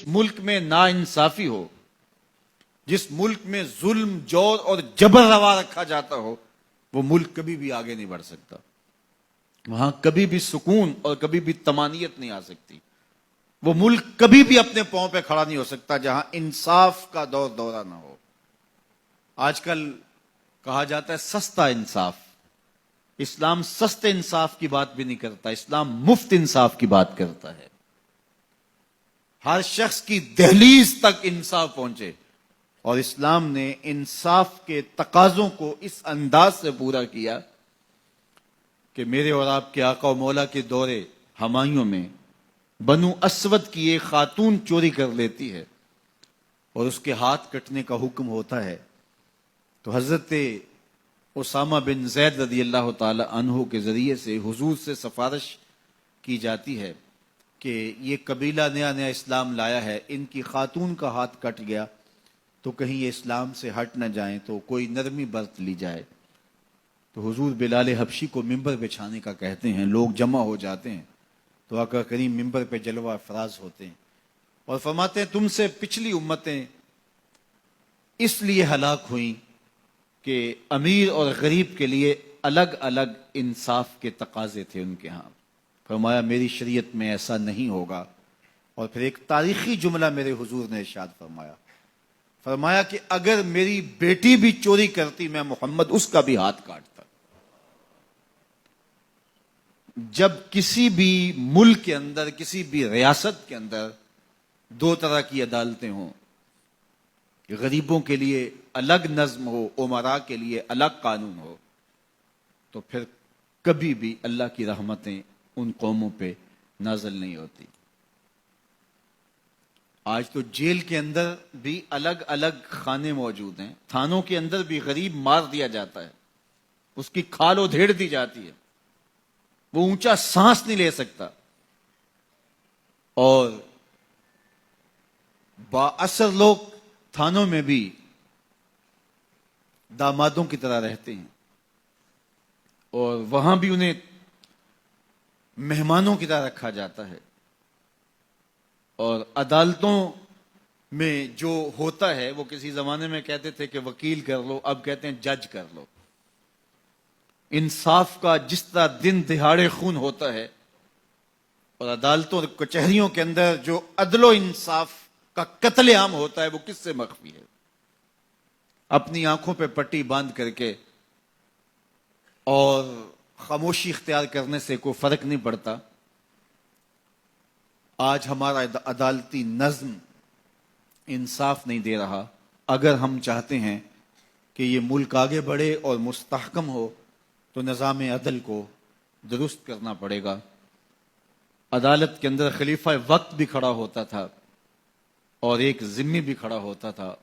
ملک میں ناانصافی ہو، جس ملک میں ظلم، جور اور جبر روا رکھا جاتا ہو، وہ ملک کبھی بھی آگے نہیں بڑھ سکتا. وہاں کبھی بھی سکون اور کبھی بھی طمانینت نہیں آ سکتی. وہ ملک کبھی بھی اپنے پاؤں پہ کھڑا نہیں ہو سکتا جہاں انصاف کا دور دورہ نہ ہو. آج کل کہا جاتا ہے سستا انصاف. اسلام سستے انصاف کی بات بھی نہیں کرتا، اسلام مفت انصاف کی بات کرتا ہے. ہر شخص کی دہلیز تک انصاف پہنچے. اور اسلام نے انصاف کے تقاضوں کو اس انداز سے پورا کیا کہ میرے اور آپ کے آقا و مولا کے دور ہمایوں میں بنو اسود کی ایک خاتون چوری کر لیتی ہے اور اس کے ہاتھ کٹنے کا حکم ہوتا ہے، تو حضرت اسامہ بن زید رضی اللہ تعالی عنہ کے ذریعے سے حضور سے سفارش کی جاتی ہے کہ یہ قبیلہ نیا نیا اسلام لایا ہے، ان کی خاتون کا ہاتھ کٹ گیا تو کہیں یہ اسلام سے ہٹ نہ جائیں، تو کوئی نرمی برت لی جائے. تو حضور بلال حبشی کو ممبر بچھانے کا کہتے ہیں. لوگ جمع ہو جاتے ہیں تو آقا کریم ممبر پہ جلوہ افراز ہوتے ہیں اور فرماتے ہیں تم سے پچھلی امتیں اس لیے ہلاک ہوئیں کہ امیر اور غریب کے لیے الگ الگ انصاف کے تقاضے تھے ان کے ہاں. فرمایا میری شریعت میں ایسا نہیں ہوگا. اور پھر ایک تاریخی جملہ میرے حضور نے ارشاد فرمایا کہ اگر میری بیٹی بھی چوری کرتی میں محمد اس کا بھی ہاتھ کاٹتا. جب کسی بھی ملک کے اندر، کسی بھی ریاست کے اندر دو طرح کی عدالتیں ہوں، غریبوں کے لیے الگ نظم ہو، امراء کے لیے الگ قانون ہو، تو پھر کبھی بھی اللہ کی رحمتیں ان قوموں پہ نازل نہیں ہوتی. آج تو جیل کے اندر بھی الگ الگ خانے موجود ہیں، تھانوں کے اندر بھی غریب مار دیا جاتا ہے، اس کی کھال ادھیڑ دی جاتی ہے، وہ اونچا سانس نہیں لے سکتا، اور با اثر لوگ تھانوں میں بھی دامادوں کی طرح رہتے ہیں اور وہاں بھی انہیں مہمانوں کی طرح رکھا جاتا ہے. اور عدالتوں میں جو ہوتا ہے وہ کسی زمانے میں کہتے تھے کہ وکیل کر لو، اب کہتے ہیں جج کر لو. انصاف کا جس طرح دن دہاڑے خون ہوتا ہے، اور عدالتوں اور کچہریوں کے اندر جو عدل و انصاف کا قتل عام ہوتا ہے، وہ کس سے مخفی ہے؟ اپنی آنکھوں پہ پٹی باندھ کر کے اور خاموشی اختیار کرنے سے کوئی فرق نہیں پڑتا. آج ہمارا عدالتی نظم انصاف نہیں دے رہا. اگر ہم چاہتے ہیں کہ یہ ملک آگے بڑھے اور مستحکم ہو تو نظام عدل کو درست کرنا پڑے گا. عدالت کے اندر خلیفہ وقت بھی کھڑا ہوتا تھا اور ایک ذمی بھی کھڑا ہوتا تھا.